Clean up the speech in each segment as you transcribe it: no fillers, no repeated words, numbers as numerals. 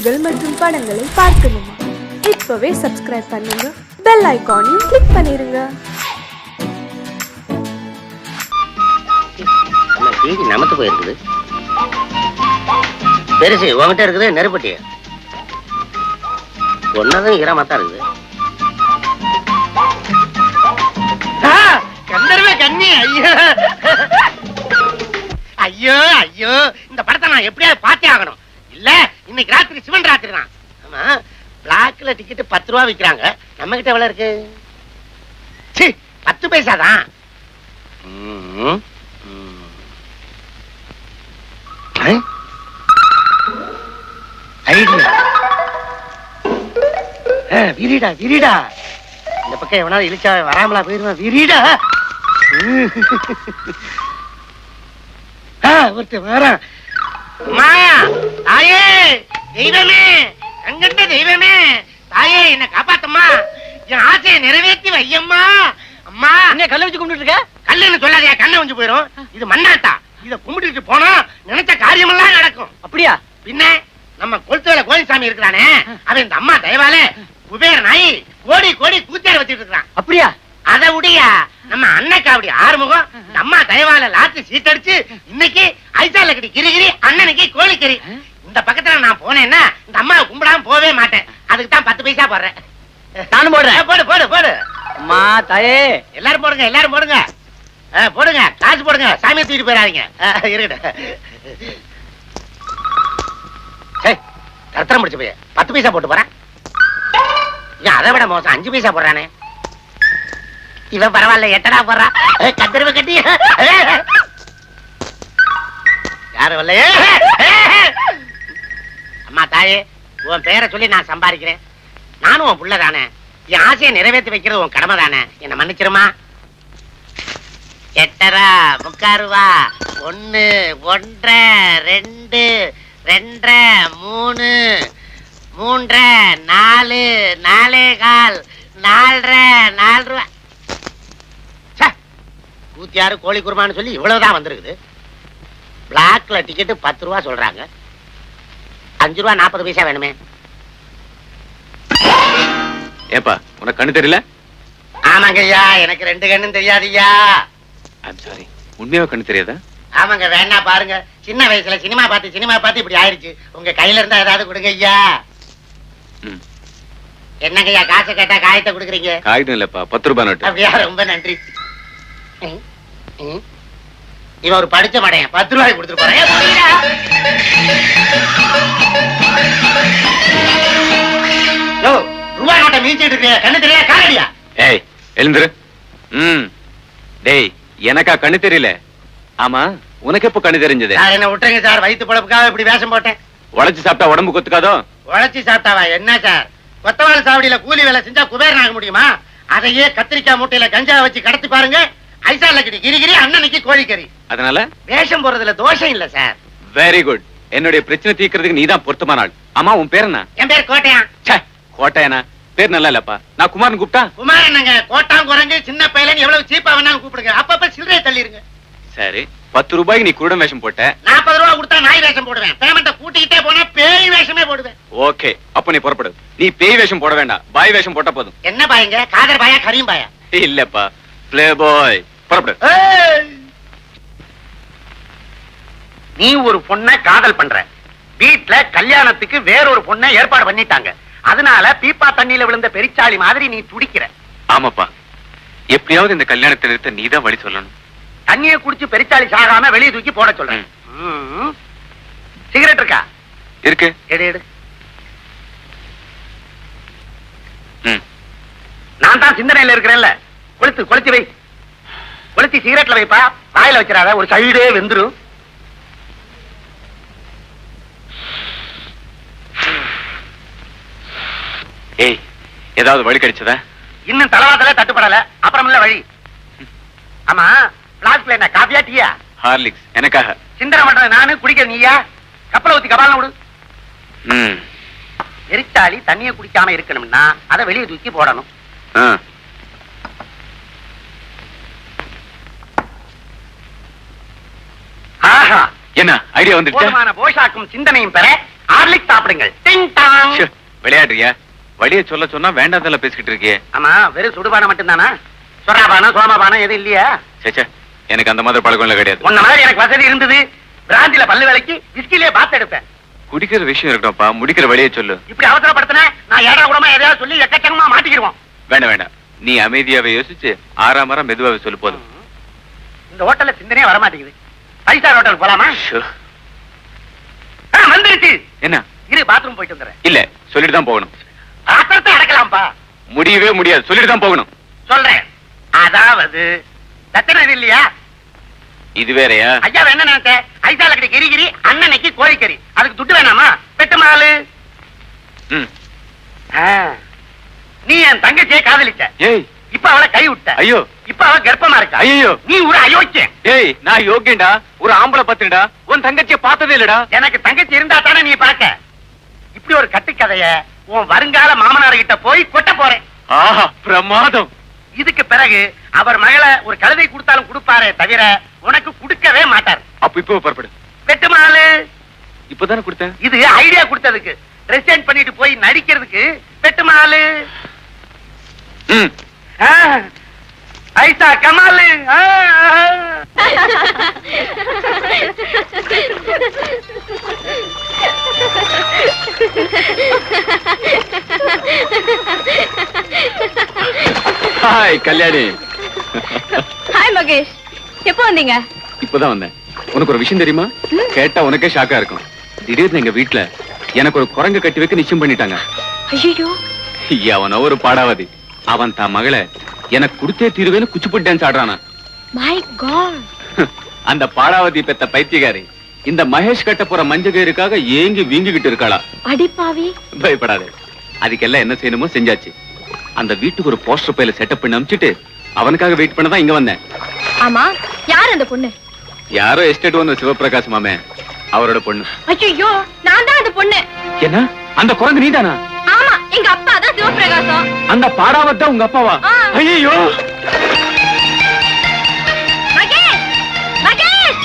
நிகழ்ச்சிகள் மற்றும் படங்களை பார்க்கணுமா? இப்பவே சப்ஸ்கிரைப் பண்ணுங்க, பெல் ஐகானையும் கிளிக் பண்ணிருங்க. நமத்து போயிருக்குது பெருசு உங்ககிட்ட இருக்குது. நெருப்பட்டி ஒன்னதும் ஈரமாத்தான் இருக்குது. கந்தர்வ கண்ணி, ஐயோ ஐயோ ஐயோ, இந்த படத்தை நான் எப்படியாவது பார்த்தே ஆகணும். இல்ல இன்னைக்கு ராத்திரி சிவன் ராத்திரி தான். ஆமா, பிளாக்ல டிக்கெட் 10 ரூபா விற்கிறாங்க. நம்ம கிட்ட எவ்வளவு இருக்கு? 10 பைசா தான். விரிடா விரிடா, இந்த பக்கம் எவனாவது இழிச்சா வராமலா போயிருவான். விரிடா ஒருத்தர் வரான். தாயே தெய்வமே, கண்கண்ட தெய்வமே, தாயே என்ன காப்பாத்தம்மா, என் ஆசையை நிறைவேற்றி வையம்மா. அம்மா என்ன கல்ல வச்சு கும்பிட்டு இருக்க? கல்லுன்னு சொல்லாதையா, கண்ணை வந்து போயிரும். இது மண்ணாட்டா, இத கும்பிட்டு போனா நினைச்ச காரியமெல்லாம் நடக்கும். அப்படியா? பின்ன நம்ம கொளுத்துவேல கோயில்சாமி இருக்கிறானே, அவன் இந்த அம்மா தயவால குபேர நாய் கோடி கோடி கூத்தாட வச்சுட்டு இருக்கான். அப்படியா? அத உடையா நம்ம அண்ணக்கா அப்படி ஆறுமுகம் இந்த அம்மா தயவால லாத்து சீட்டடிச்சு இன்னைக்கு ஐசால கட்டி கிரிகிரி, அண்ணனுக்கு கோழிக்கறி. இந்த பக்கத்துல நான் போனேன்னா இந்த அம்மாவை கும்பிடாம போவே மாட்டேன். அதுக்கு தான் 10 பைசா போடுறேன். நானும் போடுறேன். போடு போடு போடு. அம்மா தாயே, எல்லாரும் போடுங்க, எல்லாரும் போடுங்க, போடுங்க, காசு போடுங்க. சாமியை தூக்கிட்டு போயிடாதீங்க. இருக்கட்டும். தரத்திரம் முடிச்சு போய் 10 பைசா போட்டு போறேன். அதை விட மோசம் 5 பைசா போடுறானே. இவன் பரவாயில்ல, 8 போடுறான். கத்திரவை கட்டி யாரும் இல்ல. அம்மா தாயே, உன் பேரை சொல்லி நான் சம்பாதிக்கிறேன். நானும் உன் புள்ள தானே. என் ஆசையை நிறைவேற்றி வைக்கிறது உன் கடமை தானே. என்ன மன்னிச்சிருமா. 8 3/4 ரூபா, 1 1/2 2 2 3 3 4 4/4 4 ரூபா. கூத்தியாரு கோழி குருமான்னு சொல்லி இவ்வளவுதான் வந்திருக்குது. பிளாக்ல டிக்கெட் 10 ரூபா சொல்றாங்க. 5 ரூபா 40 பைசா வேணுமே. ஏப்பா, உனக்கு கண்ணு தெரியல? ஆமாங்க ஐயா, எனக்கு 2 கண்ணும் தெரியாதுய்யா. சாரி, உண்மையாக கண்ணு தெரியாதா? ஆமாங்க, வேணா பாருங்க. சின்ன வயசுல சினிமா பார்த்து இப்படி ஆயிடுச்சு. உங்க கையில இருந்தா ஏதாவது கொடுங்க ஐயா. என்னங்க ஐயா, காசை கேட்டா காயத்தை கொடுக்குறீங்க? காகிதம் இல்லப்பா, 10 ரூபாய் நோட்டு. அப்படியா? ரொம்ப நன்றி. இவன் ஒரு படிச்ச மடையன், 10 ரூபாய் கொடுத்துட்டு போறேன். ரூபாய் நோட்டை மீச்சிட்டு இருக்க, கண்ணு தெரியல காலடியா? ஏய் எழுந்துரு. டேய், எனக்கா கண்ணு தெரியல? ஆமா, உனக்கு எப்ப கண்ணு தெரிஞ்சது? என்ன விட்டுருங்க சார், வயிற்று பொழப்புக்காக இப்படி வேஷம் போட்டேன். உழைச்சு சாப்பிட்டா உடம்பு கொத்துக்காதோ? உழைச்சி சாப்பிட்டாவா என்ன சார்? கொத்தவாள் சாவடியில கூலி வேலை செஞ்சா குபேரன் ஆக முடியுமா? அதையே கத்திரிக்காய் மூட்டையில கஞ்சா வச்சு கடத்தி பாருங்க. ஐசால கட்டி கிரிகிரி, அண்ணனுக்கு கோழிக்கறி. அதனால வேஷம் போறதுல தோஷம் இல்ல சார். Very good. என்னுடைய பிரச்சனை தீர்க்கிறதுக்கு நீதான் பொருத்தமான ஆள். ஆமா, உன் பேர் என்ன? என் பேர் கோட்டையான். கோட்டையானா? பேர் நல்லா இல்லப்பா. நான் குமாரன் கூப்பிட்டா? குமாரன் கோட்டான் குரங்கு சின்ன பையன் எவ்வளவு சீப்பா வேணாலும் கூப்பிடுங்க. அப்பப்ப சில்லறை தள்ளிருங்க. சரி, 10 ரூபாய்க்கு நீ குருடன் வேஷம் போட்ட. 40 ரூபாய் கொடுத்தா நாய் வேஷம் போடுவேன். பேமெண்ட்டை கூட்டிக்கிட்டே போனா பேய் வேஷமே போடுவேன். ஓகே, அப்ப நீ புறப்படு. நீ பேய் வேஷம் போட வேண்டாம், பாய் வேஷம் போட்டா போதும். என்ன பாயங்க? காதர் பாயா, கரீம் பாயா? இல்லப்பா, பிளே பாய். புறப்படு. நீ ஒரு பொண்ணை காதல் பண்ற. வீட்டுல கல்யாணத்துக்கு வேறொரு பொண்ணை ஏற்பாடு பண்ணிட்டாங்க. அதனால பீப்பா தண்ணியில விழுந்த பெரிச்சாளி மாதிரி நீ துடிக்கிற. ஆமாப்பா, எப்படியாவது இந்த கல்யாணத்தை நிறுத்த நீதான் வழி சொல்லணும். தண்ணியை குடிச்சு பெரிச்சாளி சாகாம வெளியே தூக்கி போட சொல்றேன். சிகரெட் இருக்கா? இருக்கு. எடு எடு. நான் தான் சிந்தனையில இருக்கிறேன்ல. கொளுத்தி வை. கொளுத்தி சிகரெட்ல வைப்பா. வாயில வச்சிடாத, ஒரு சைடே வெந்துரும். ஏய், ஏதாவது வழி கிடைச்சதா? இன்னும் தலவாதல தட்டுப்படல. அப்புறம் இல்ல வழி. ஆமா, பிளாஸ்க்ல என்ன காபியா டீயா? ஹார்லிக்ஸ். எனக்காக. சிந்தனை பண்றது நானு, குடிக்க நீயா? கப்பலை ஊத்தி கபாலம் விடு. எரிச்சாளி தண்ணியை குடிக்காம இருக்கணும்னா அதை வெளியே தூக்கி போடணும். என்ன ஐடியா வந்துருச்சு? போதுமான போஷாக்கும் சிந்தனையும் பெற ஹார்லிக் சாப்பிடுங்கள். டிங் டாங். ச்சே, விளையாடுறியா? வழிய சொல்ல சொன்னா வேண்டாம் பேசிக்கிட்டு இருக்கியே. ஆமா, வெறும் சுடுபானம் மட்டும்தானா? சொராபானம் சோமாபானம் எதுவும் இல்லையா? சேச்சே, எனக்கு அந்த மாதிரி பழக்கம் எல்லாம் கிடையாது. உன்ன மாதிரி எனக்கு வசதி இருந்தது. பிராந்தில பல்லு வேலைக்கு விஸ்கிலே பாத்து எடுப்பேன். குடிக்கிற விஷயம் இருக்கட்டும்ப்பா, முடிக்கிற வழியை சொல்லு. இப்படி அவசரப்படுத்தின நான் ஏடா கூடமா எதையாவது சொல்லி எக்கச்சக்கமா மாட்டிக்கிடுவோம். வேண்டாம் வேண்டாம், நீ அமைதியாவே யோசிச்சு ஆறாமரம் மெதுவாவே சொல்லு போதும். இந்த ஹோட்டல்ல சிந்தனையே வரமாட்டேங்குது. 5 ஸ்டார் ஹோட்டல் போலாமா? ஷோ. வந்துருச்சு. என்ன? இரு, பாத்ரூம் போயிட்டு வந்துடுறேன். இல்ல, சொல்லிட்டு தான் போகணும். ஆத்திரத்தை அடக்கலாம்பா. முடியவே முடியாது, சொல்லிட்டு தான் போகணும். சொல்றேன். அதாவது தத்தனை இல்லையா? இது வேறயா? ஐயா என்ன நினைச்ச? ஐசால கடி கிரிகிரி, அண்ணனைக்கு கோழிக்கறி. அதுக்கு துட்டு வேணாமா? பெட்டு மாலு. ம். நீ என் தங்கச்சியை காதலிச்ச. ஏய், இப்ப அவளை கை விட்ட. ஐயோ. இப்ப அவ கர்ப்பமா இருக்கா. ஐயோ, நீ ஒரு அயோக்கியன். ஏய், நான் யோக்கியன்டா. ஒரு ஆம்பளை பத்திரடா. உன் தங்கச்சியை பார்த்ததே இல்லடா. எனக்கு தங்கச்சி இருந்தா தானே நீ பார்க்க. இப்படி ஒரு கட்டுக்கதைய உன் வருங்கால மாமனார் கிட்ட போய் கொட்ட போறேன். ஆஹா, பிரமாதம். இதுக்கு பிறகு அவர் மகளை ஒரு கழுதை கொடுத்தாலும் கொடுப்பாரே தவிர உனக்கு கொடுக்கவே மாட்டார். அப்ப இப்போ புறப்படு. பெட்டு மாலு. இப்பதானே கொடுத்தேன். இது ஐடியா கொடுத்ததுக்கு. ரெசைன் பண்ணிட்டு போய் நடிக்கிறதுக்கு பெட்டு மாலு. ம். ஐசா கமாலு. ஹாய் கல்யாணி. ஹாய் மகேஷ், எப்போ வந்தீங்க? இப்பதான் வந்தேன். உனக்கு ஒரு விஷயம் தெரியுமா? கேட்டா உனக்கே ஷாக்கா இருக்கும். திடீர்னு எங்க வீட்டுல எனக்கு ஒரு குரங்கு கட்டி வைக்க நிச்சயம் பண்ணிட்டாங்க. ஐயோ, அவன ஒரு பாடாவதி. அவன் தான் மகளை எனக்கு கொடுத்தே தீருவேன்னு குச்சிப்புட்டு டான்ஸ் ஆடுறானா. My god. அந்த பாடாவதி பெத்த பைத்தியகாரி இந்த மகேஷ் கட்ட போற மஞ்சகருக்காக ஏங்கி வீங்கிக்கிட்டு இருக்காளா. அடிப்பாவி. பயப்படாதே, அதுக்கெல்லாம் என்ன செய்யணுமோ செஞ்சாச்சு. அந்த வீட்டுக்கு ஒரு போஸ்டர் பையில செட்டப் பண்ணி அனுப்பிச்சிட்டு அவனுக்காக வெயிட் பண்ணதான் இங்க வந்தேன். ஆமா, யார் அந்த பொண்ணு? யாரோ எஸ்டேட் ஓனர் சிவபிரகாஷ் மாமே, அவரோட பொண்ணு. ஐயோ, நான் தான் அந்த பொண்ணு. என்ன? அந்த குரங்கு நீதானா? ஆமா, எங்க அப்பா தான் சிவபிரகாசம். அந்த பாடாவத்தான் உங்க அப்பாவா? ஐயோ, மகேஷ், மகேஷ்.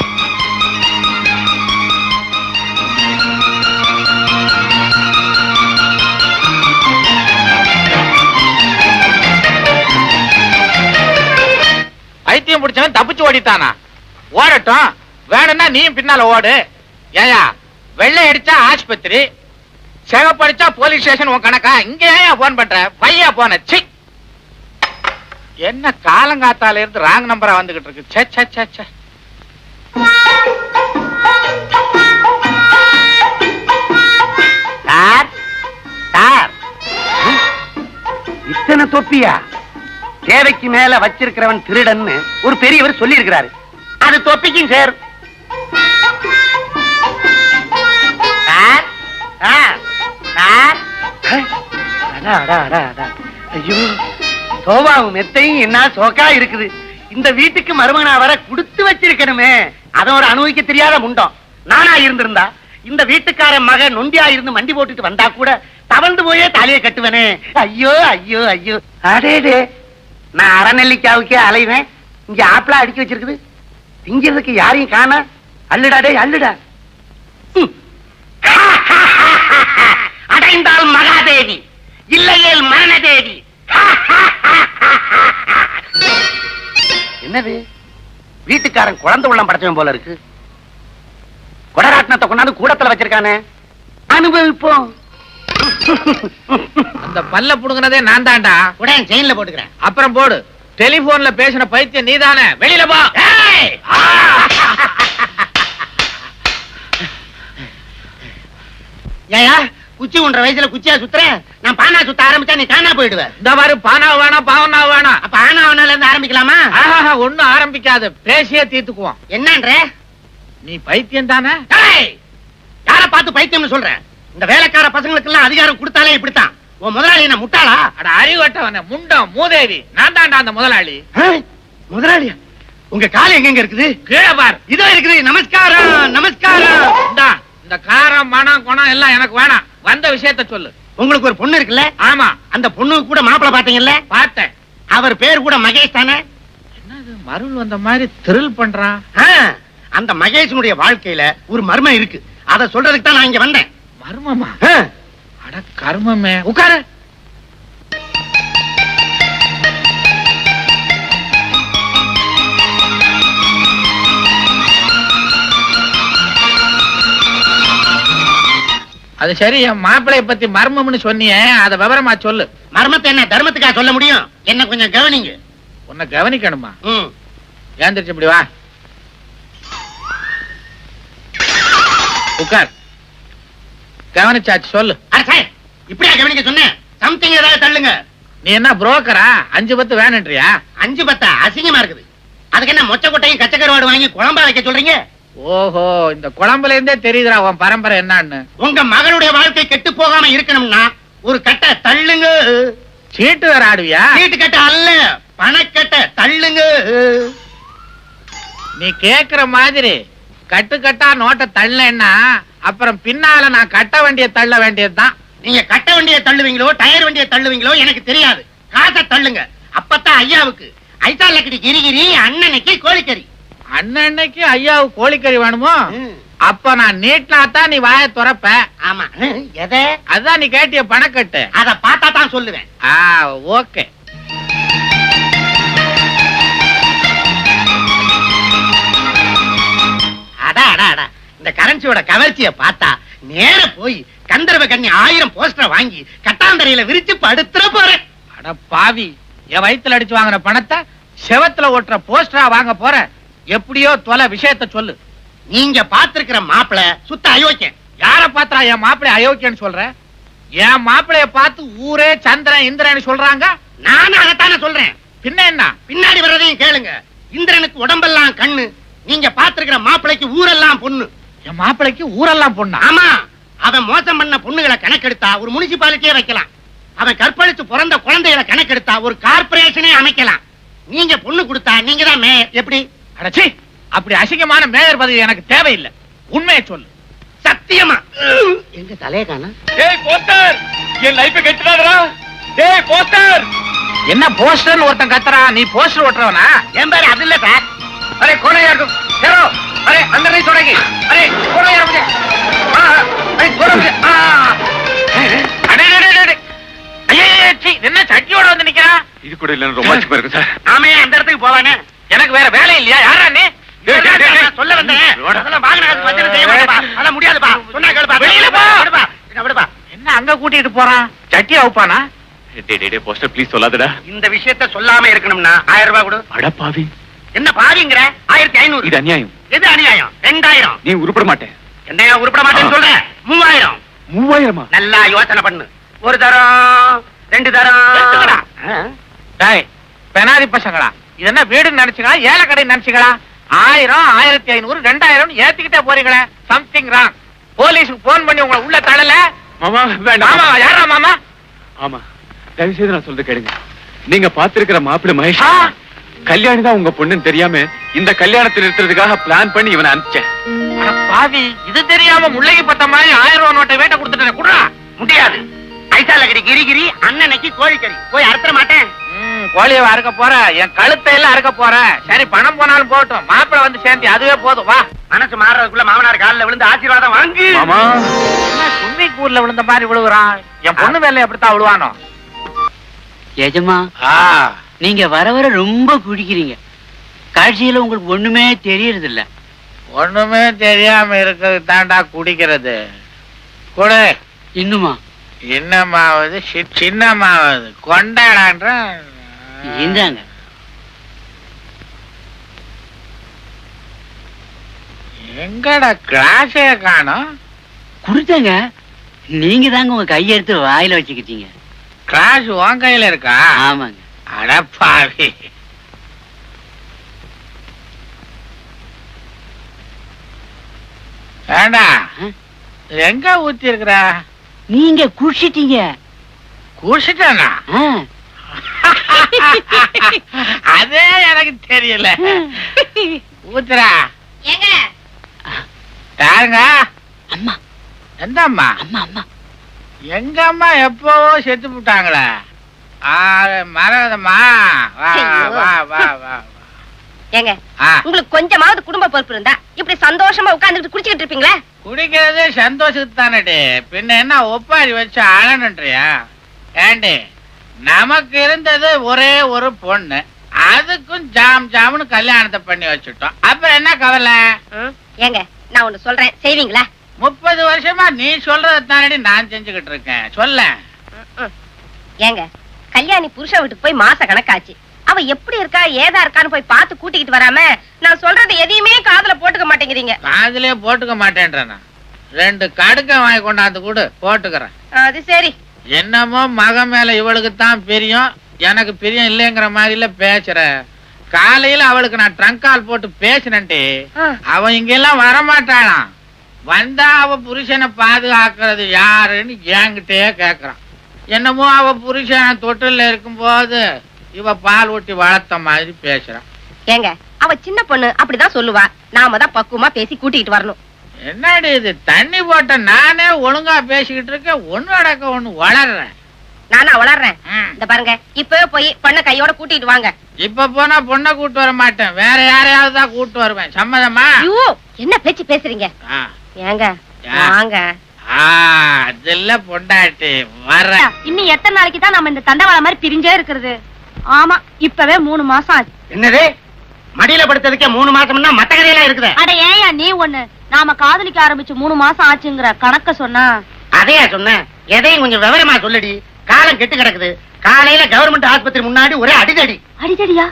பைத்தியம் பிடிச்சவன் தப்பிச்சு ஓடிட்டானா? ஓடட்டும், வேணும்னா நீயும் பின்னால ஓடு. ஏயா, வெள்ளை அடிச்சா ஆஸ்பத்திரி, சிவப்படிச்சா போலீஸ் ஸ்டேஷன். உன் கணக்கா? இங்க ஏன் போன் பண்ற? பையா போன. சி, என்ன காலங்காத்தால இருந்து ராங் நம்பரா வந்துகிட்டு இருக்கு. சே சே சே சே. சார், சார், இத்தனை தொப்பியா? தேவைக்கு மேல வச்சிருக்கிறவன் திருடன்னு ஒரு பெரியவர் சொல்லி இருக்கிறாரு. அது தொப்பிக்கும் சார். ஐயோ, சோபாவும் மெத்தையும் என்ன சோக்கா இருக்குது. இந்த வீட்டுக்கு மருமகனா வர கொடுத்து வச்சிருக்கணுமே. அத ஒரு அனுபவிக்க தெரியாத முண்டம். நானா இருந்திருந்தா இந்த வீட்டுக்கார மகன் நொண்டியா இருந்து மண்டி போட்டுட்டு வந்தா கூட தவழ்ந்து போயே தலையை கட்டுவனே. ஐயோ ஐயோ ஐயோ. அடேடே, நான் அறநெல்லிக்காவுக்கே அலைவேன். இங்க ஆப்பிளா அடிக்க வச்சிருக்குது. திங்கிறதுக்கு யாரையும் காண. அள்ளுடாடே அள்ளுடா. அடைந்தால் மகாதேவி, இல்லையேல் மரணதேவி. என்னது? வீட்டுக்காரன் குழந்தை உள்ளம் படைச்சவன் போல இருக்கு. கொடராட்டினத்தை கொண்டாந்து கூடத்துல வச்சிருக்கானே. அனுபவிப்போம். அந்த பல்ல புடுங்கினதே நான் தான்டா. உடனே செயின்ல போட்டுக்கிறேன். அப்புறம் போடு. டெலிபோன்ல பேசின பைத்தியம் நீதானே. வெளியில போ. ஏயா, குச்சி ஒன்ற வயசுல குச்சியா சுத்துறேன். நான் பானா சுத்த ஆரம்பிச்சா நீ காணா போயிடுவேன். இந்த மாதிரி பானா வேணாம், பாவனா வேணாம். அப்ப ஆனாவனால இருந்து ஆரம்பிக்கலாமா? ஒண்ணும் ஆரம்பிக்காது, பேசியே தீர்த்துக்குவோம். என்னன்ற? நீ பைத்தியம் தானே? யார பார்த்து பைத்தியம்னு சொல்றேன்? இந்த வேலைக்கார பசங்களுக்கு எல்லாம் அதிகாரம் கொடுத்தாலே இப்படித்தான். உன் முதலாளி என்ன முட்டாளா? அட அறிவட்டவன முண்டம் மூதேவி. நான் தான்டா அந்த முதலாளி. முதலாளியா? உங்க கால் எங்க இருக்குது? கீழே பார். இதோ இருக்குது. நமஸ்காரம் நமஸ்காரம். இந்த காரம் மனம் குணம் எல்லாம் எனக்கு வேணாம். வந்த விஷயத்த சொல்லு. உங்களுக்கு ஒரு பொண்ணு இருக்குல்ல? ஆமா. அந்த பொண்ணுக்கு கூட மாப்பிளை பாத்தீங்கல்ல? பார்த்தேன். அவர் பேர் கூட மகேஷ் தானே? என்னது மருள் வந்த மாதிரி திரில் பண்றான்? அந்த மகேஷனுடைய வாழ்க்கையில ஒரு மர்மம் இருக்கு. அத சொல்றதுக்கு தான் நான் இங்க வந்தேன். மர்மமா? அட கர்மமே. உட்காரு. அது சரி, என் மாப்பிளைய பத்தி மர்மம்னு சொன்னியே, அத விவரமா சொல்லு. மர்மத்தை என்ன தர்மத்துக்கா சொல்ல முடியும்? என்ன கொஞ்சம் கவனிங்க. உன்னை கவனிக்கணுமா? ஏந்திரிச்சு இப்படி வா. உட்கார். கவனிச்சாச்சு, சொல்லு. இப்படியா கவனிக்க சொன்னேன்? சம்திங் ஏதாவது தள்ளுங்க. நீ என்ன புரோக்கரா? 5 வேணுன்றியா? 5 அசிங்கமா இருக்குது. அதுக்கு என்ன மொச்ச கொட்டையும் கச்சக்கருவாடு வாங்கி குழம்பா வைக்க சொல்றீங்க? ஓஹோ, இந்த குழம்புல இருந்தே தெரியுதுடா உன் பரம்பரை என்னன்னு. உங்க மகனுடைய வாழ்க்கை கெட்டு போகாம இருக்கணும்னா ஒரு கட்டை தள்ளுங்க. சீட்டு வேற ஆடுவியா? சீட்டு கட்ட அல்ல, பணக்கட்டை தள்ளுங்க. நீ கேக்குற மாதிரி கட்டு கட்டா நோட்டை தள்ளேன்னா அப்புறம் பின்னால நான் கட்ட வேண்டிய தள்ள வேண்டியதுதான். நீங்க கட்ட வண்டியை தள்ளுவீங்களோ டயர் வண்டியை தள்ளுவீங்களோ எனக்கு தெரியாது. காசை தள்ளுங்க. அப்பதான் ஐயாவுக்கு ஐசாலக்கடி கிரிகிரி, அண்ணனுக்கு கோழிக்கறி. அண்ணன்னைக்கு ஐயாவுக்கு கோழிக்கறி வேணுமோ? அப்ப நான் நீட்டினாத்தான் நீ வாயை துறப்ப. ஆமா. எதை? அதான் நீ கேட்டிய பணக்கட்டு. அத பார்த்தா தான் சொல்லுவேன். ஓகே. இந்த கரன்சியோட கவர்ச்சிய பார்த்தா நேர போய் கந்தர்வ கண்ணி 1000 போஸ்டர் வாங்கி கட்டாந்தரையில விரிச்சு படுத்துற போறேன். அட பாவி, என் வயித்துல அடிச்சு வாங்கின பணத்தை செவத்துல ஓட்டுற போஸ்டரா வாங்க போற. எப்படியோ தொலை விஷயத்த சொல்லு. நீங்க பாத்திருக்கிற மாப்பிள சுத்த அயோக்கியன். யார பாத்திரா என் மாப்பிளை அயோக்கியன்னு சொல்ற? என் மாப்பிளைய பார்த்து ஊரே சந்திரன் இந்திரன் சொல்றாங்க. நானும் அதைத்தானே சொல்றேன். பின்ன என்ன? பின்னாடி வர்றதையும் கேளுங்க. இந்திரனுக்கு உடம்பெல்லாம் கண்ணு, நீங்க பாத்திருக்கிற மாப்பிளைக்கு ஊரெல்லாம் பொண்ணு. என் மாப்பிளைக்கு ஊரெல்லாம் பொண்ணா? ஆமா. அவன் மோசம் பண்ண பொண்ணுகளை கணக்கெடுத்தா ஒரு முனிசிபாலிட்டியே வைக்கலாம். அவன் கற்பழித்து பிறந்த குழந்தைகளை கணக்கெடுத்தா ஒரு கார்பரேஷனே அமைக்கலாம். நீங்க பொண்ணு கொடுத்தா நீங்க தான் மேயர். எப்படி? அடச்சி, அப்படி அசிங்கமான மேயர் பதவி எனக்கு தேவையில்லை. உண்மையை சொல்லு. சத்தியமா. எங்க தலைய காண? ஏய் போஸ்டர், என் லைஃப் கெட்டுடாதடா. ஏய் போஸ்டர். என்ன போஸ்டர்னு ஒருத்தன் கத்துறா? நீ போஸ்டர் ஓட்டுறவனா? என் பேரு அது இல்ல சார். அரே கோணையா இருக்கும். ஹீரோ, அரே அந்த நீ தொடங்கி. அரே கோணையா முஜே. அரே கோண முஜே. அடே அடே அடே. ஐயே சீ, என்ன சட்டியோட வந்து நிக்கிறா? இது கூட இல்லன்னு ரொம்ப அச்சமா இருக்கு சார். ஆமே அந்த இடத்துக்கு போவானே. எனக்கு வேற வேலை இல்லையா? யாரா நீ? சொல்ல வந்தேன். அதெல்லாம் வாங்கின காசு வச்சு செய்ய மாட்டேப்பா. அதெல்லாம் முடியாதுப்பா. சொன்னா கேளுப்பா. வெளியில போ. விடுப்பா. என்ன விடுப்பா. என்ன அங்க கூட்டிட்டு போறான்? சட்டி அவுப்பானா? டேய் போஸ்டர் ப்ளீஸ் சொல்லாதடா. இந்த விஷயத்தை சொல்லாம இருக்கணும்னா 1000 ரூபாய் கொடு. அட பாவி. என்ன பாவிங்கற? 1500. இது அநியாயம். எது அநியாயம்? 2000. நீ உருப்பட மாட்டே. என்னையா உருப்பட மாட்டேன்னு சொல்ற? 3000. 3000மா? நல்லா யோசனை பண்ணு. ஒரு தரம், 2 தரம். டேய் பெனாதி பசங்களா, இது என்ன வீடுன்னு நினைச்சீங்களா ஏழை கடைன்னு நினைச்சீங்களா? 1000 1500 2000 ஏத்திக்கிட்டே போறீங்களே. Something wrong. போலீஸுக்கு போன் பண்ணி உங்களை உள்ள தள்ளல? மாமா வேண்டாம். மாமா யாரா மாமா? ஆமா, தயவு செய்து நான் சொல்றது கேளுங்க. நீங்க பாத்திருக்கிற மாப்பிள்ளை மகேஷ் கல்யாணி தான் உங்க பொண்ணுன்னு தெரியாம இந்த கல்யாணத்தை நிறுத்துறதுக்காக பிளான் பண்ணி இவனை அனுப்பிச்சேன். அட பாவி, இது தெரியாம முள்ளைக்கு பத்த மாதிரி 1000 ரூபாய் நோட்டை வேட்ட கொடுத்துட்டேன். குடுறா. முடியாது. ஐசாலக்கடி கிரிகிரி, அண்ணனுக்கு கோழிக்கறி. போய் அறுத்த மாட்டேன். கோழியை அறுக்க போற, என் கழுத்தை எல்லாம் அறுக்க போற. சரி பணம் போனாலும் போட்டும், மாப்பிள்ளை வந்து சேர்ந்து அதுவே போதும். வா. மனசு மாறதுக்குள்ள மாமனார் காலில் விழுந்து ஆசீர்வாதம் வாங்கு. மாமா சும்மி கூர்ல விழுந்த மாதிரி விழுகுறான். என் பொண்ணு மேல எப்படித்தான் விழுவானோ? எஜமா, நீங்க வர வர ரொம்ப குடிக்கிறீங்க. காட்சியில உங்களுக்கு ஒண்ணுமே தெரியறது இல்ல. ஒண்ணுமே தெரியாம இருக்கிறது தாண்டா குடிக்கிறது. கூட இன்னுமா? என்னமாவது சின்னமாவது கொண்டாடான்ற. இந்தாங்க. எங்கடா கிளாஸே காணோம்? குடுத்தங்க. நீங்க தாங்க உங்க கையெடுத்து வாயில வச்சுக்கிட்டீங்க. கிளாஸ் உன் கையில இருக்கா? ஆமாங்க. அடப்பாவி. ஏண்டா எங்க ஊத்தி இருக்கிற? நீங்க குடிச்சிட்டீங்க. குடிச்சிட்டானா? அதே எனக்கு தெரியல. ஊத்துறா. யாருங்க? அம்மா. எந்த அம்மா? அம்மா அம்மா. எங்க அம்மா எப்போ செத்து போட்டாங்களே. மறந்தம்மா. வா வா வா வா. ஏங்க உங்களுக்கு கொஞ்சமாவது குடும்ப பொறுப்பு இருந்தா இப்படி சந்தோஷமா உட்கார்ந்துட்டு குடிச்சிட்டு இருப்பீங்களா? குடிக்கிறது சந்தோஷத்துக்கு தானே, பின்ன என்ன ஒப்பாரி வச்சு அழனுன்றியா? ஏண்டி, நமக்கு இருந்தது ஒரே ஒரு பொண்ணு, அதுக்கும் ஜாம்னு கல்யாணத்தை பண்ணி வச்சுட்டோம். அப்புறம் என்ன கவலை? ஏங்க நான் ஒண்ணு சொல்றேன், செய்வீங்களா? 30 வருஷமா நீ சொல்றது தானடி நான் செஞ்சுக்கிட்டு இருக்கேன். சொல்ல. ஏங்க கல்யாணி புருஷ வீட்டுக்கு போய் மாச கணக்காச்சு. அவ எப்படி இருக்கா ஏதா இருக்கான்னு போய் பார்த்து கூட்டிக்கிட்டு வராம நான் சொல்றது எதையுமே காதுல போட்டுக்க மாட்டேங்கிறீங்க. காதுலயே போட்டுக்க மாட்டேன்றேன். 2 கடுக்க வாங்கி கொண்டாந்து கூட போட்டுக்கிறேன். அது சரி. என்னமோ மக மேல இவளுக்கு தான் பிரியம், எனக்கு பிரியம் இல்லைங்கிற மாதிரில பேசுற. காலையில அவளுக்கு நான் ட்ரங்க் கால் போட்டு பேசினேன்டி, அவன் இங்க எல்லாம் வரமாட்டாளாம். வந்தா அவ புருஷனை பாதுகாக்கிறது யாருன்னு என்கிட்டயே கேக்குறான். என்னமோ அவ புருஷன் தொட்டில இருக்கும் போது இவ பால் ஊட்டி வளர்த்த மாதிரி பேசுறான். ஏங்க அவ சின்ன பொண்ணு அப்படிதான் சொல்லுவா, நாம தான் பக்குவமா பேசி கூட்டிட்டு வரணும். என்னடி இது, தண்ணி போட்ட நானே ஒழுங்கா பேசிக்கிட்டு இருக்கேன், ஒண்ணு அடக்க ஒண்ணு வளர்றேன். நானா வளர்றேன்? இந்த பாருங்க, இப்பவே போய் பொண்ணை கையோட கூட்டிட்டு வாங்க. இப்ப போனா பொண்ணை கூட்டு வர மாட்டேன், வேற யாரையாவது தான் கூட்டு வருவேன். சம்மதமா? ஐயோ என்ன பேச்சு பேசுறீங்க? ஏங்க வாங்க. அதுல பொண்டாட்டி வர. இன்னும் எத்தனை நாளைக்கு தான் நம்ம இந்த தண்டவாளம் மாதிரி பிரிஞ்சே இருக்கிறது? ஆமா, இப்பவே 3 மாசம் ஆச்சு. என்னது, மடியில படுத்ததுக்கே 3 மாசம்னா மத்த கதையெல்லாம் இருக்குது. அட ஏயா நீ ஒண்ணு, நாம காதலிக்க ஆரம்பிச்சு 3 மாசம் ஆச்சுங்கிற கணக்க சொன்னா? அதையா சொன்னேன், எதையும் கொஞ்சம் விவரமா சொல்லடி. காலம் கெட்டு கிடக்குது. காலையில கவர்மெண்ட் ஆஸ்பத்திரி முன்னாடி ஒரே அடிதடி. அடிதடியா?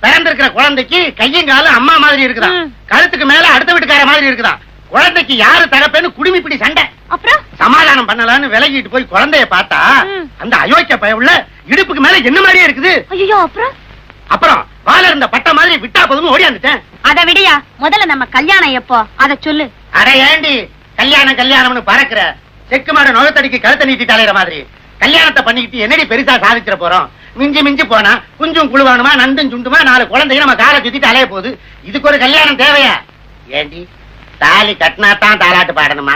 பிறந்திருக்கிற குழந்தைக்கு கையும் காலும் அம்மா மாதிரி இருக்குதா, கழுத்துக்கு மேல அடுத்த வீட்டுக்கார மாதிரி இருக்குதா. குழந்தைக்கு யாரு தரப்பேன்னு குடுமி பிடி சண்டை. அப்புறம் சமாதானம் பண்ணலான்னு விலகிட்டு போய் குழந்தைய பார்த்தா அந்த அயோக்கிய பயவுள்ள இடுப்புக்கு மேல என்ன மாதிரியே இருக்குது. ஐயோ அப்புறம் வாழ இருந்த பட்ட மாதிரி விட்டா போதும் ஓடியாந்துட்டேன். அத விடியா, முதல்ல நம்ம கல்யாணம் எப்போ அத சொல்லு. அட ஏண்டி கல்யாணம்னு பறக்குற, செக்கு மாட நுகத்தடிக்கு கழுத்தை நீட்டி தலையிற மாதிரி கல்யாணத்தை பண்ணிக்கிட்டு என்னடி பெருசா சாதிச்சிட போறோம்? மிஞ்சி போனா குஞ்சும் குழுவானுமா நண்டும் சுண்டுமா 4 குழந்தைங்க நம்ம காலை சுத்திட்டு அலைய போகுது. இதுக்கு ஒரு கல்யாணம் தேவையா? ஏண்டி தாலி கட்டினாத்தான் தாலாட்டு பாடணுமா?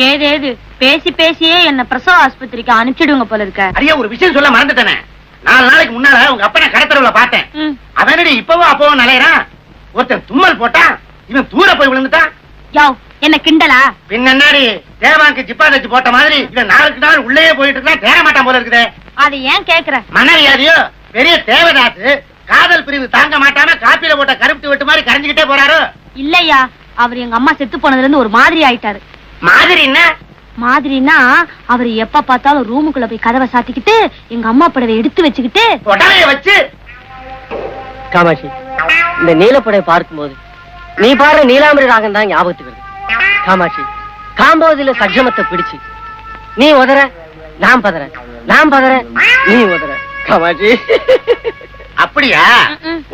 ஏதேது பேசி பேசியே என்ன பிரசவ ஆஸ்பத்திரிக்கு அனுப்பிச்சிடுங்க போல இருக்க. அரிய ஒரு விஷயம் சொல்ல மறந்துட்டேனே. 4 நாளைக்கு முன்னால உங்க அப்பனை கடத்தரவுல பார்த்தேன். அவனடி இப்பவும் அப்பவும் நலையறான். ஒருத்தன் தும்மல் போட்டான், இவன் தூர போய் விழுந்துட்டான். யோ என்ன கிண்டலா? பின்னாடி தேவாங்க ஜிப்பா தச்சு போட்ட மாதிரி இவன் 4 நாள் உள்ளே போயிட்டு இருக்கா, தேர மாட்டான் போல இருக்குது. அது ஏன் கேக்குற? மனவியாதியோ பெரிய தேவதாசு காதல் பிரிவு தாங்க மாட்டாம காப்பில போட்ட கருப்பு வெட்டு மாதிரி கரைஞ்சுக்கிட்டே போறாரு. இல்லையா, அவர் எங்க அம்மா செத்து போனதுல இருந்து ஒரு மாதிரி ஆயிட்டாரு. மாதிரி என்ன மாதிரினா, அவர் எப்ப பார்த்தாலும் ரூமுக்குள்ள போய் கதவை சாத்திக்கிட்டு எங்க அம்மா படவை எடுத்து வச்சுக்கிட்டு உடலைய வச்சு. காமாட்சி, இந்த நீலப்படை பார்க்கும்போது நீ பாரு நீலாம்பரி ராகம் தான் ஞாபகத்துக்கு வருது. காமாட்சி, காம்போதில சக்ஷமத்தை பிடிச்சு நீ உதற நான் பதற, நான் பதற நீ உதற. காமாட்சி அப்படியா?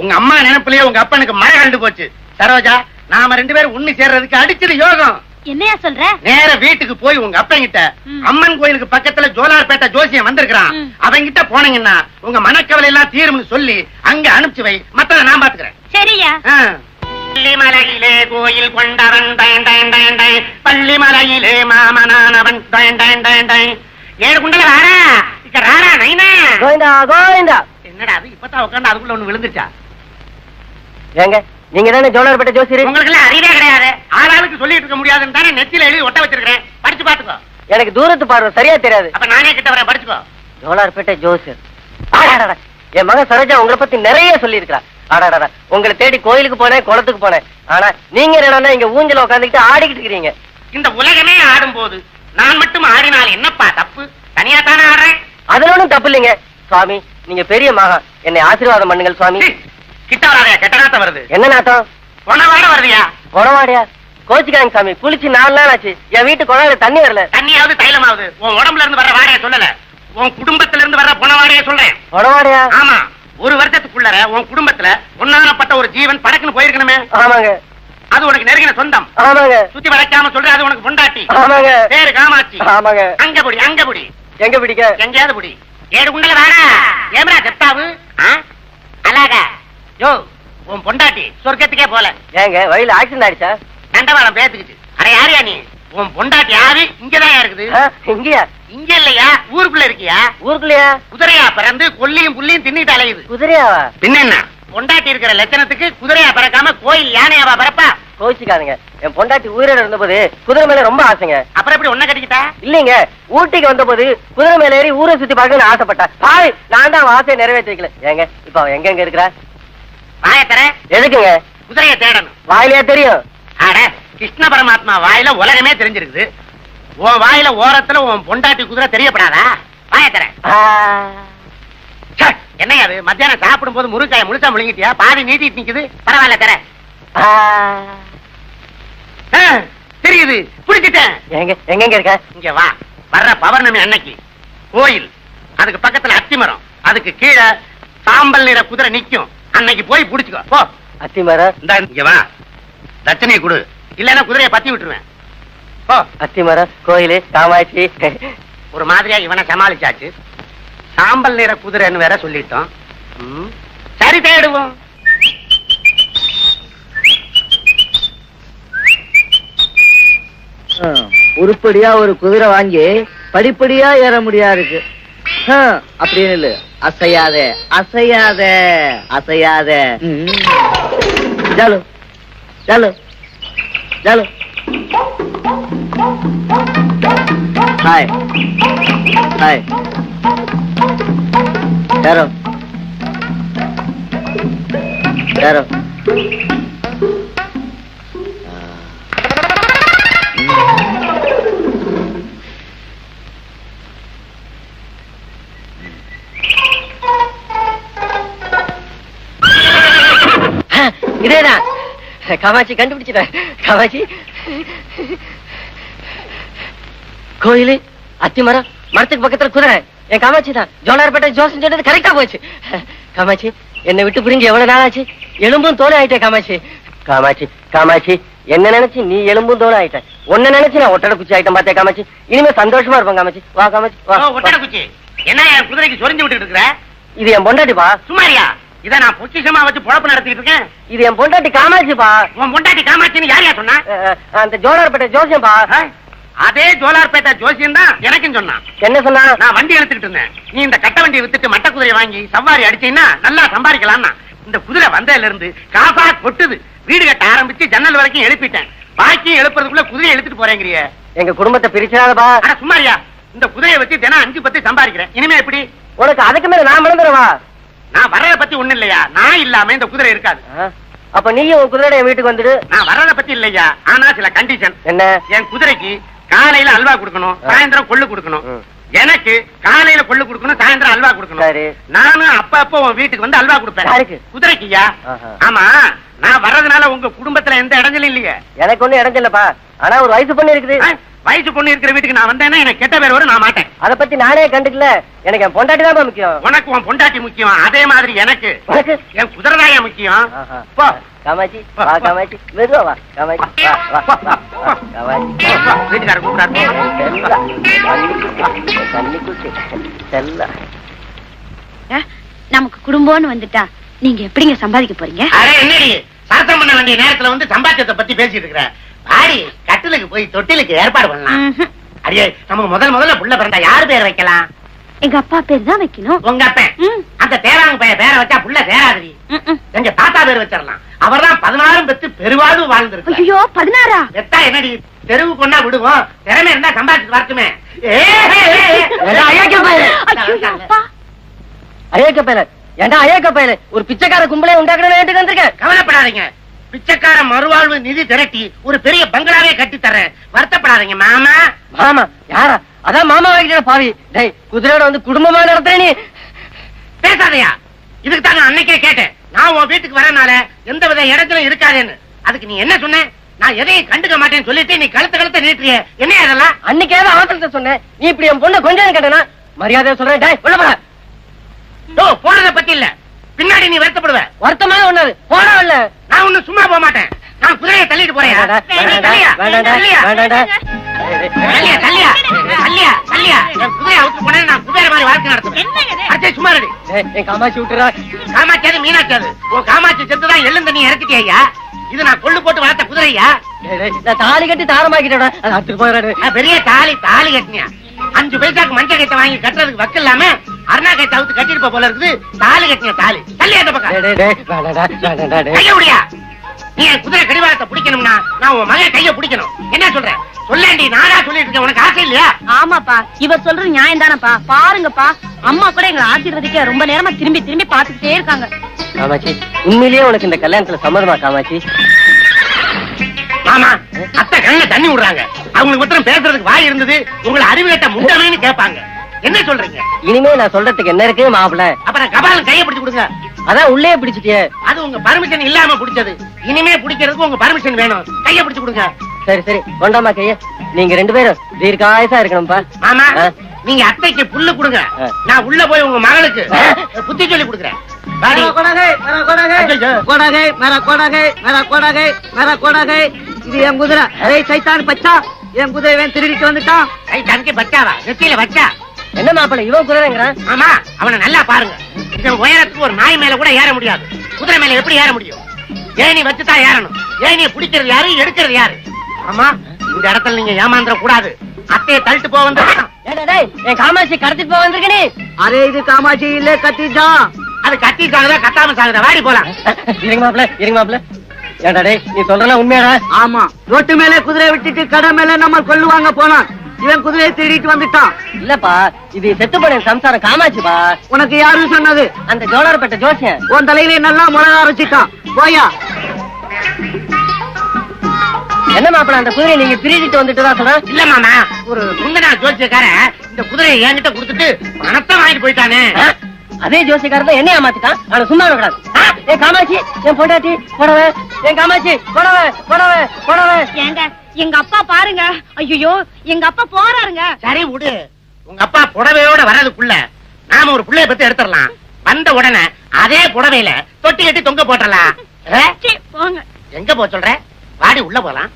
உங்க அம்மா நினைப்புலயே உங்க அப்பனுக்கு மழை கண்டு போச்சு. சரோஜா, நாம 2 பேரும் ஒண்ணு சேர்றதுக்கு அடிச்சது யோகம். என்னையா சொல்ற? நேர வீட்டுக்கு போய் உங்க அப்பங்கிட்ட அம்மன் கோயிலுக்கு பக்கத்துல ஜோலார்பேட்டை ஜோசியம் வந்திருக்கான், அவங்கிட்ட போனீங்கன்னா உங்க மனக்கவலை எல்லாம் தீரும்னு சொல்லி அங்க அனுப்பிச்சு வை. மத்தத நான் பாத்துக்கிறேன். சரியா? பள்ளிமலையிலே கோயில் கொண்டவன் பள்ளிமலையிலே மாமனானவன் 7 குண்டல ராரா இக்க ராரா நைனா. கோவிந்தா கோவிந்தா. என்னடா அது இப்பதான் உட்கார்ந்து அதுக்குள்ள ஒண்ணு விழுந்துச்சா? ஏங்க நீங்க தானே ஜோலார்பேட்டை ஜோசியர்? உங்களுக்கு எல்லாம் அறிவே கிடையாது. ஆளாளுக்கு சொல்லிட்டு இருக்க முடியாதுன்னு தானே நெத்தியில எழுதி ஒட்ட வச்சிருக்கேன். படிச்சு பாத்துக்கோ. எனக்கு தூரத்து பார்வை சரியா தெரியாது. அப்ப நானே கிட்ட வரேன், படிச்சுக்கோ. ஜோலார்பேட்டை ஜோசியர். என் மகன் சரோஜா உங்களை பத்தி நிறைய சொல்லி இருக்கா. ஆடாடா, உங்களை தேடி கோயிலுக்கு போனேன், குளத்துக்கு போனேன். ஆனா நீங்க என்னன்னா இங்க ஊஞ்சல உட்காந்துக்கிட்டு ஆடிக்கிட்டு இருக்கீங்க. இந்த உலகமே ஆடும் போது நான் மட்டும் ஆடினால் என்னப்பா தப்பு? தனியா தானே ஆடுறேன். அதுல ஒண்ணும் தப்பு இல்லைங்க. சுவாமி, நீங்க பெரிய மகன், என்னை ஆசீர்வாதம் பண்ணுங்கள் சுவாமி. கிட்ட வராதயா, கெட்ட நாத்தம் வருது. என்ன நாட்டம்? பொணவாட வருதியா? பொணவாடியா? கோச்சிக்காங்க சாமி, குளிச்சு 4 நாள் ஆச்சு. என் வீட்டு குழாயில தண்ணி வரல. தண்ணியாவது தைலமாவது உன் உடம்புல இருந்து வர்ற வாடையை சொல்லல, உன் குடும்பத்துல இருந்து வர்ற பொணவாடையை சொல்றேன். பொணவாடியா? ஆமா, 1 வருஷத்துக்குள்ளர உன் குடும்பத்துல ஒன்னானப்பட்ட ஒரு ஜீவன் படக்குன்னு போயிருக்கணுமே. ஆமாங்க. அது உனக்கு நெருங்கின சொந்தம். ஆமாங்க. சுத்தி வளைக்காம சொல்ற, அது உனக்கு பொண்டாட்டி. ஆமாங்க. பேரு காமாட்சி. ஆமாங்க. அங்க புடி, அங்க புடி. எங்க பிடிக்க? எங்கேயாவது புடி. 7 குண்டல வாடா. ஏம்ரா செப்டாவு? அழகா யோ, உன் பொண்டாட்டி சொர்க்கத்துக்கே போல. ஏங்க வழியில ஆக்சிடென்ட் ஆயிடுச்சா? தண்டவாளம் பேத்துக்குச்சு. அட யாரியா நீ? உன் பொண்டாட்டி யாரு? இங்கதான் இருக்குது. இங்கயா? இங்க இல்லையா, ஊருக்குள்ள இருக்கியா? ஊருக்குள்ளயா? குதிரையா பிறந்து கொல்லியும் புள்ளியும் தின்னிட்டு அலையுது. குதிரையாவா? பின்ன என்ன, பொண்டாட்டி இருக்கிற லட்சணத்துக்கு குதிரையா பிறக்காம கோயில் யானையாவா பிறப்பா? கோச்சிக்காதுங்க. என் பொண்டாட்டி உயிரோட இருந்தபோது குதிரை மேல ரொம்ப ஆசைங்க. அப்புறம் எப்படி ஒன்ன கட்டிக்கிட்டா? இல்லீங்க, ஊட்டிக்கு வந்தபோது குதிரை மேல ஏறி ஊரை சுத்தி பார்க்கணும்னு ஆசைப்பட்டா. பாய், நான் தான் ஆசையை நிறைவேற்றி வைக்கல. ஏங்க இப்ப அவன் எங்க இருக்கிறா? வாய தர. எதுக்குங்க? குதிரையை தேடணும். வாயிலையா தெரியும்? அட, கிருஷ்ண பரமாத்மா வாயில உலகமே தெரிஞ்சிருக்குது. உன் வாயில ஓரத்துல உன் பொண்டாட்டி குதிரை தெரியப்படாதா? வாய தர. என்ன அது மத்தியானம் சாப்பிடும் போது முருங்காய முழுசா முழுங்கிட்டியா? பாதி நீட்டிட்டு நிக்குது. பரவாயில்ல தர. தெரியுது, புடிச்சிட்டேன். எங்க இருக்க? இங்க வா. வர்ற பௌர்ணமி அன்னைக்கு கோயில், அதுக்கு பக்கத்துல அத்திமரம், அதுக்கு கீழே சாம்பல் நிற குதிரை நிக்கும். அன்னைக்கு போய் புடிச்சுக்கோ. போ. அத்திமரம்? இங்க வா, தட்சணையை கொடு, இல்லன்னா குதிரையை பத்தி விட்டுருவேன். போ. அத்திமரம், கோயிலு, காமாட்சி. ஒரு மாதிரியா இவனை சமாளிச்சாச்சு. சாம்பல் நிற குதிரைன்னு வேற சொல்லிட்டோம். சரி, தேடுவோம். உருப்படியா ஒரு குதிரை வாங்கி படிப்படியா ஏற முடியாது. அப்படின்னு இல்ல, அசையாத அசையாத அசையாத. ஜாலு ஜாலு ஜாலு. Hi hi. யாரோ யாரோ. இதேதான் காமாட்சி, கண்டுபிடிச்சிட்டேன். காமாட்சி, கோயிலு, அத்திமரம், மரத்துக்கு பக்கத்துல குதிரை. என் காமாட்சி தான். ஜோலார்பேட்டை ஜோசன் சொன்னது கரெக்டா போச்சு. காமாட்சி, என்னை விட்டு புரிஞ்சு எவ்வளவு நாள் ஆச்சு? எலும்பும் தோலை ஆயிட்டே காமாட்சி. காமாட்சி காமாட்சி, என்ன நினைச்சு நீ எலும்பும் தோலை ஆயிட்ட? உன்ன நினைச்சு நான் ஒட்டடை குச்சி ஆயிட்டேன் பார்த்தேன் காமாட்சி. இனிமே சந்தோஷமா இருப்பேன் காமாட்சி. வா காமாட்சி வா. ஒட்டடை குச்சி என்ன என் குதிரைக்கு சொரிஞ்சு விட்டுட்டு இருக்கிற? இது என் பொண்டாட்டிப்பா. சுமாரியா? இத நான் பொக்கிஷமா வச்சு பொழப்பு நடத்திட்டு இருக்கேன். இது என் பொண்டாட்டி காமாட்சிப்பா. உன் பொண்டாட்டி காமாட்சின்னு யாரையா சொன்னா? அந்த ஜோலார்பேட்டை ஜோசியம்பா. அதே ஜோலார்பேட்டை ஜோசியம் தான் எனக்கும் சொன்னான். என்ன சொன்னா? நான் வண்டி எடுத்துக்கிட்டு இருந்தேன். நீ இந்த கட்ட வண்டியை வித்துட்டு மட்ட குதிரையை வாங்கி சவாரி அடிச்சீங்கன்னா நல்லா சம்பாதிக்கலாம்னா. இந்த குதிரை வந்ததுல இருந்து காசா கொட்டுது. வீடு கட்ட ஆரம்பிச்சு ஜன்னல் வரைக்கும் எழுப்பிட்டேன். பாக்கி எழுப்புறதுக்குள்ள குதிரையை எடுத்துட்டு போறேங்கிறீ. எங்க குடும்பத்தை பிரிச்சாதப்பா. சும்மாரியா? இந்த குதிரையை வச்சு தினம் 5-10 சம்பாதிக்கிறேன். இனிமே எப்படி? உனக்கு அதுக்கு மேல நான் மறந்துடுவா. நான் வர்றத பத்தி ஒண்ணு இல்லையா? நான் இல்லாம இந்த குதிரை இருக்காது. அப்ப நீயும் உன் குதிரை என் வீட்டுக்கு வந்துடு. நான் வர்றத பத்தி இல்லையா, ஆனா சில கண்டிஷன். என்ன? என் குதிரைக்கு காலையில அல்வா கொடுக்கணும், சாயந்தரம் கொள்ளு கொடுக்கணும். எனக்கு காலையில கொள்ளு கொடுக்கணும், சாயந்தரம் அல்வா கொடுக்கணும். நானும் அப்ப உன் வீட்டுக்கு வந்து அல்வா கொடுப்பேன். குதிரைக்குயா? ஆமா, நான் வர்றதுனால உங்க குடும்பத்துல எந்த இடைஞ்சலும் இல்லையே? எனக்கு ஒண்ணு இடைஞ்சலப்பா. ஆனா ஒரு வயசு பொண்ணு இருக்குது. வயசு பொண்ணு இருக்கிற வீட்டுக்கு நான் வந்தேன்னா எனக்கு கெட்ட பேர் வரும். நான் மாட்டேன். அதை பத்தி நானே கண்டுக்கல. எனக்கு என் பொண்டாட்டி தான் முக்கியம். உனக்கு உன் பொண்டாட்டி முக்கியம், அதே மாதிரி எனக்கு என் குதிரைதாயா முக்கியம். போ காமாட்சி, வா காமாட்சி, மெதுவா வா காமாட்சி, வா வா வா காமாட்சி. வீட்டுக்கார கூப்பிடாரு. நமக்கு குடும்பம்னு வந்துட்டா நீங்க எப்படிங்க சம்பாதிக்க போறீங்க? அரே என்னடி சாத்தம் பண்ண வேண்டிய நேரத்துல வந்து சம்பாத்தியத்தை பத்தி பேசிட்டு இருக்கிற? ஆடி கட்டிலுக்கு போய் தொட்டிலுக்கு ஏற்பாடு பண்ணலாம். அடியே, நமக்கு முதல்ல புள்ள பிறந்தா யாரு பேர் வைக்கலாம்? எங்க அப்பா பேர் தான் வைக்கணும். உங்க அப்பன் அந்த தேராங்க பையன் பேரை வச்சா புள்ள தேராதிரி. எங்க தாத்தா பேர் வச்சிடலாம். அவர்தான் 16 பெத்து பெருவாழ்வு வாழ்ந்திருக்கு. ஐயோ, 16? பெத்தா என்னடி, தெருவு கொண்டா விடுவோம். திறமை இருந்தா சம்பாதிச்சு வரட்டுமே. அயோக்க பயல, ஏண்டா அயோக்க பயல, ஒரு பிச்சைக்கார கும்பலே உண்டாக்கணும் வந்திருக்கேன். கவலைப்படாதீங்க, பிச்சைக்கார மறுவாழ்வு நிதி திரட்டி ஒரு பெரிய பங்களாவே கட்டி தர்றேன். வருத்தப்படாதீங்க மாமா. மாமா யாரா? அதான் மாமா வாங்கிட்ட பாவி. டேய், குதிரையோட வந்து குடும்பமா நடத்துற நீ. பேசாதையா? இதுக்கு தாங்க அன்னைக்கே கேட்டேன். நான் உன் வீட்டுக்கு வரனால எந்த வித இடத்திலும் இருக்காதேன்னு. அதுக்கு நீ என்ன சொன்ன? நான் எதையும் கண்டுக்க மாட்டேன்னு சொல்லிட்டு நீ கழுத்த நீட்டிய. என்ன அதெல்லாம்? அன்னைக்கு ஏதாவது அவசரத்தை சொன்னேன். நீ இப்படி என் பொண்ணை கொஞ்சம் கேட்டனா மரியாதையா சொல்றேன். டேய் உள்ள போற. போனத பத்தி இல்ல, பின்னாடி நீ வருத்தப்படுவ. வருத்தமான ஒண்ணு போனா இல்ல. நான் ஒண்ணு சும்மா போக மாட்டேன். நான் குதிரையை தள்ளிட்டு போறேன். காமாட்சி விட்டுறா. காமாட்சியாது மீனாட்சியாது. உன் காமாட்சி செத்துதான் எள்ளும் தண்ணி இறக்கிட்டியா? இது நான் கொள்ளு போட்டு வளர்த்த குதிரையா? தாலி கட்டி தாரமாக்கிட்டேன். பெரிய தாலி கட்டினியா? 5 பைசாக்கு மஞ்சள் கட்டை வாங்கி கட்டுறதுக்கு வக்கு இல்லாம அருணா கட்டை அவுத்து கட்டிருப்ப போல இருக்குது. தாலி கட்டின தாலி. தள்ளி அந்த பக்கம் கைய முடியா? நீ என் குதிரை கடிவாளத்தை பிடிக்கணும்னா நான் உன் மகன் கைய பிடிக்கணும். என்ன சொல்ற? சொல்லேண்டி, நானா சொல்லிட்டு இருக்கேன். உனக்கு ஆசை இல்லையா? ஆமாப்பா, இவர் சொல்றது நியாயம் தானப்பா. பாருங்கப்பா, அம்மா கூட எங்களை ஆசீர்வதிக்க ரொம்ப நேரமா திரும்பி திரும்பி பாத்துக்கிட்டே இருக்காங்க. காமாட்சி, உண்மையிலேயே உனக்கு இந்த கல்யாணத்துல சம்மதமா காமாட்சி? மாமா, அத்தை கண்ணுல தண்ணி விடுறாங்க. அவங்களுக்கு மட்டும் பேசுறதுக்கு வாய் இருந்தது, உங்களை அறிவு கட்ட முண்டவேன்னு கேட்பாங்க. என்ன சொல்றீங்க? இனிமே நான் சொல்றதுக்கு என்ன இருக்கு மாப்பிள்ள? அப்புறம் கபாலன் கையை பிடிச்சு கொடுங்க. அதான் உள்ளே பிடிச்சிட்டியே. அது உங்க பர்மிஷன் இல்லாம பிடிச்சது. இனிமே பிடிக்கிறதுக்கு உங்க பர்மிஷன் வேணும். கையை பிடிச்சு கொடுங்க. சரி சரி, கொண்டாமா கைய. நீங்க 2 பேரும் தீர்க்காயசா இருக்கணும்பா. மாமா, நீங்க அத்தைக்கு புல்லு கொடுங்க. நான் உள்ள போய் உங்க மகளுக்கு புத்தி சொல்லி கொடுக்குறேன். இது என் குதிரை. சைத்தான் பச்சா, என் குதிரை திருடிட்டு வந்துட்டான். சைத்தானுக்கு பச்சாவா? நெத்தியில வச்சா என்ன மாப்பிள்ள இவன் குதிரைங்கிறான்? ஆமா, அவனை நல்லா பாருங்க. இதன் உயரத்துக்கு ஒரு நாய் மேல கூட ஏற முடியாது. குதிரை மேல எப்படி ஏற முடியும்? ஏணி வச்சுதான் ஏறணும். ஏணியை பிடிக்கிறது யாரு, எடுக்கிறது யாரு? ஆமா, இந்த இடத்துல நீங்க ஏமாந்துட கூடாது. அத்தையை தள்ளிட்டு போக வந்து என் காமாட்சி கடத்திட்டு போக வந்திருக்கே. அரே, இது காமாட்சி இல்ல, கத்திஜா. அது கத்தி சாகுதா கத்தாம சாகுதா? வாடி போலாம். இருங்க மாப்பிள்ள, இருங்க மாப்பிள்ள. ஏண்டா டேய், நீ சொல்றல உண்மையாடா? ஆமா, ரோட்டு மேல குதிரை விட்டுட்டு கடை மேல நம்ம கொல்லுவாங்க போனான். இவன் குதிரையை தேடிட்டு வந்துட்டான். இல்லப்பா, இது செத்து போன சம்சாரம் காமாட்சிப்பா. உனக்கு யாரு சொன்னது? அந்த ஜோலார்பேட்டை ஜோசியன். உன் தலையிலே நல்லா முளக அரைச்சிட்டான். போயா. என்ன மாப்பிள்ள, அந்த குதிரையை நீங்க திருடிட்டு வந்துட்டு தான் சொல்ற? இல்ல மாமா, ஒரு முந்தனா ஜோசியக்காரன் இந்த குதிரையை என்கிட்ட கொடுத்துட்டு பணத்தை வாங்கிட்டு போயிட்டானே. அதே ஜோசியக்காரன் தான் என்ன ஏமாத்திட்டான். அவனை சும்மா விடாது. என் காமாட்சி, என் பொண்டாட்டி போடவே. என் காமாட்சி போடவே, போடவே, போடவே. ஏங்க, எங்க அப்பா பாருங்க. ஐயோ, எங்க அப்பா போறாருங்க. சரி விடு. உங்க அப்பா புடவையோட வர்றதுக்குள்ள நாம ஒரு புள்ளைய பத்தி எடுத்துடலாம். வந்த உடனே அதே புடவையில தொட்டி கட்டி தொங்க போட்டலாம். போங்க. எங்க போ சொல்ற? வாடி உள்ள போலாம்.